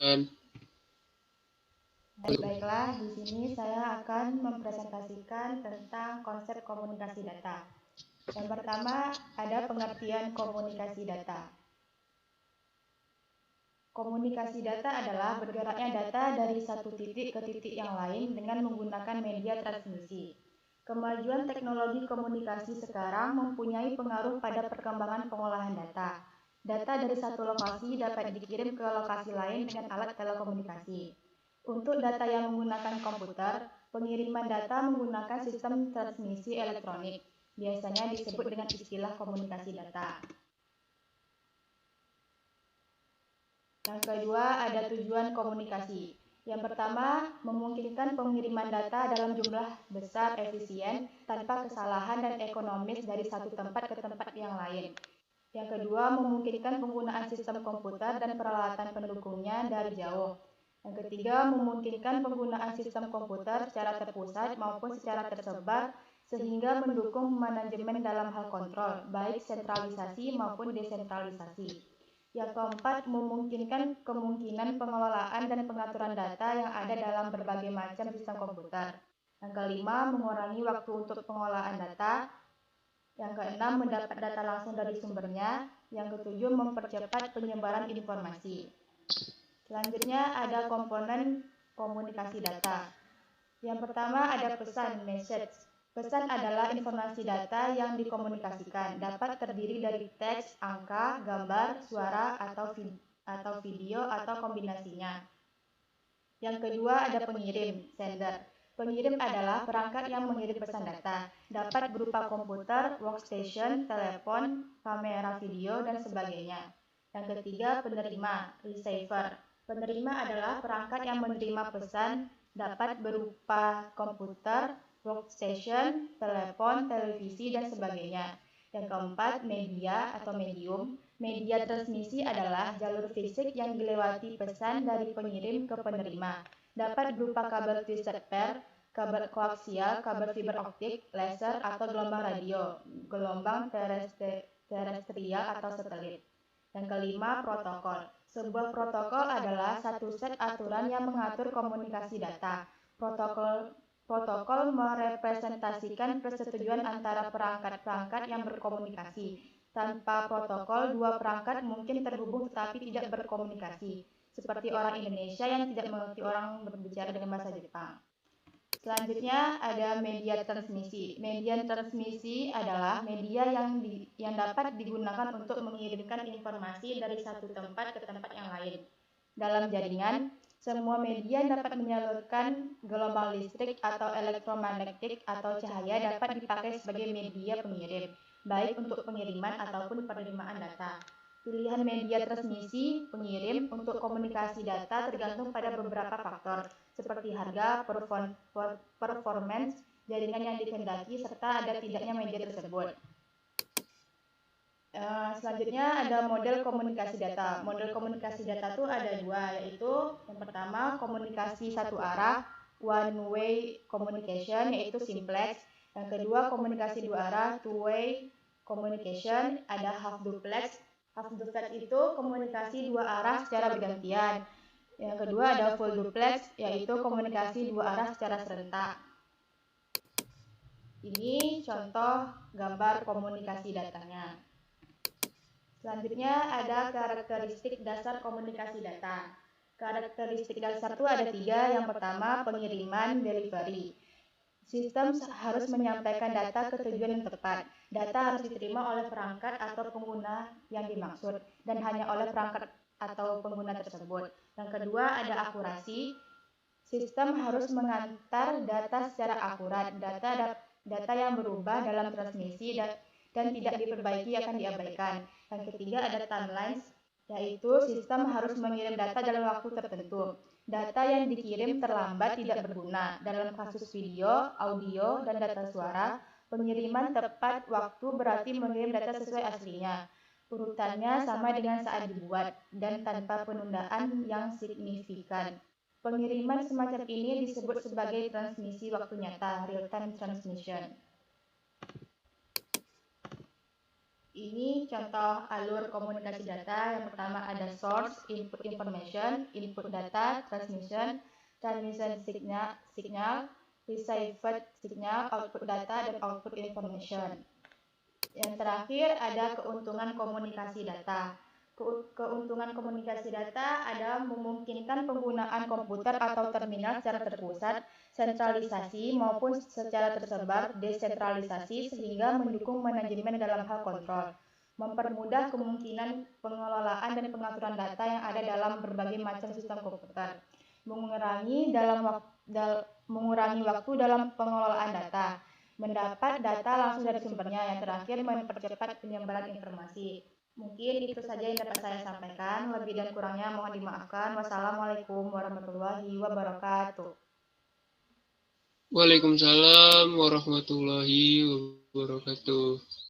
Dan Baiklah, di sini saya akan mempresentasikan tentang konsep komunikasi data. Yang pertama, ada pengertian komunikasi data. Komunikasi data adalah bergeraknya data dari satu titik ke titik yang lain dengan menggunakan media transmisi. Kemajuan teknologi komunikasi sekarang mempunyai pengaruh pada perkembangan pengolahan data. Data dari satu lokasi dapat dikirim ke lokasi lain dengan alat telekomunikasi. Untuk data yang menggunakan komputer, pengiriman data menggunakan sistem transmisi elektronik. Biasanya disebut dengan istilah komunikasi data. Yang kedua, ada tujuan komunikasi. Yang pertama, memungkinkan pengiriman data dalam jumlah besar efisien tanpa kesalahan dan ekonomis dari satu tempat ke tempat yang lain. Yang kedua, memungkinkan penggunaan sistem komputer dan peralatan pendukungnya dari jauh. Yang ketiga, memungkinkan penggunaan sistem komputer secara terpusat maupun secara tersebar sehingga mendukung manajemen dalam hal kontrol, baik sentralisasi maupun desentralisasi. Yang keempat, memungkinkan kemungkinan pengelolaan dan pengaturan data yang ada dalam berbagai macam sistem komputer. Yang kelima, mengurangi waktu untuk pengolahan data. Yang keenam, mendapat data langsung dari sumbernya. Yang ketujuh, mempercepat penyebaran informasi. Selanjutnya ada komponen komunikasi data. Yang pertama ada pesan, message. Pesan adalah informasi data yang dikomunikasikan, dapat terdiri dari teks, angka, gambar, suara, atau video, atau kombinasinya. Yang kedua ada pengirim, sender. Pengirim adalah perangkat yang mengirim pesan data, dapat berupa komputer, workstation, telepon, kamera video, dan sebagainya. Yang ketiga penerima, receiver. Penerima adalah perangkat yang menerima pesan, dapat berupa komputer, workstation, telepon, televisi, dan sebagainya. Yang keempat, media atau medium. Media transmisi adalah jalur fisik yang dilewati pesan dari pengirim ke penerima. Dapat berupa kabel twisted pair, kabel koaksial, kabel fiber optik, laser, atau gelombang radio, gelombang terestrial atau satelit. Yang kelima, protokol. Sebuah protokol adalah satu set aturan yang mengatur komunikasi data. Protokol merepresentasikan persetujuan antara perangkat-perangkat yang berkomunikasi. Tanpa protokol, dua perangkat mungkin terhubung tetapi tidak berkomunikasi, seperti orang Indonesia yang tidak mengerti orang berbicara dengan bahasa Jepang. Selanjutnya ada media transmisi. Media transmisi adalah media yang dapat digunakan untuk mengirimkan informasi dari satu tempat ke tempat yang lain. Dalam jaringan, semua media dapat menyalurkan gelombang listrik atau elektromagnetik atau cahaya dapat dipakai sebagai media pengirim, baik untuk pengiriman ataupun penerimaan data. Pilihan media transmisi pengirim untuk komunikasi data tergantung pada beberapa faktor, seperti harga, performance, jaringan yang dikehendaki, serta ada tidaknya media tersebut. Selanjutnya ada model komunikasi data. Model komunikasi data itu ada dua, yaitu yang pertama komunikasi satu arah, one way communication, yaitu simplex. Yang kedua komunikasi dua arah, two way communication, ada half duplex. Half duplex itu komunikasi dua arah secara bergantian. Yang kedua ada full duplex, yaitu komunikasi dua arah secara serentak. Ini contoh gambar komunikasi datanya. Selanjutnya ada karakteristik dasar komunikasi data. Karakteristik dasar itu ada tiga. Yang pertama pengiriman, delivery. Sistem harus menyampaikan data ke tujuan yang tepat. Data harus diterima oleh perangkat atau pengguna yang dimaksud dan hanya oleh perangkat atau pengguna tersebut. Yang kedua ada akurasi. Sistem harus mengantar data secara akurat. Data yang berubah dalam transmisi dan tidak diperbaiki akan diabaikan. Yang ketiga ada timelines, yaitu sistem harus mengirim data dalam waktu tertentu. Data yang dikirim terlambat tidak berguna. Dalam kasus video, audio, dan data suara, pengiriman tepat waktu berarti mengirim data sesuai aslinya. Urutannya sama dengan saat dibuat dan tanpa penundaan yang signifikan. Pengiriman semacam ini disebut sebagai transmisi waktu nyata, real-time transmission. Ini contoh alur komunikasi data. Yang pertama ada source, input information, input data, transmission signal, received signal, output data, dan output information. Yang terakhir ada keuntungan komunikasi data. Keuntungan komunikasi data adalah memungkinkan penggunaan komputer atau terminal secara terpusat, sentralisasi maupun secara tersebar, desentralisasi, sehingga mendukung manajemen dalam hal kontrol, mempermudah kemungkinan pengelolaan dan pengaturan data yang ada dalam berbagai macam sistem komputer, mengurangi waktu dalam pengelolaan data, mendapat data langsung dari sumbernya. Yang terakhir, mempercepat penyebaran informasi. Mungkin itu saja yang dapat saya sampaikan. Lebih dan kurangnya mohon dimaafkan. Wassalamualaikum warahmatullahi wabarakatuh. Waalaikumsalam warahmatullahi wabarakatuh.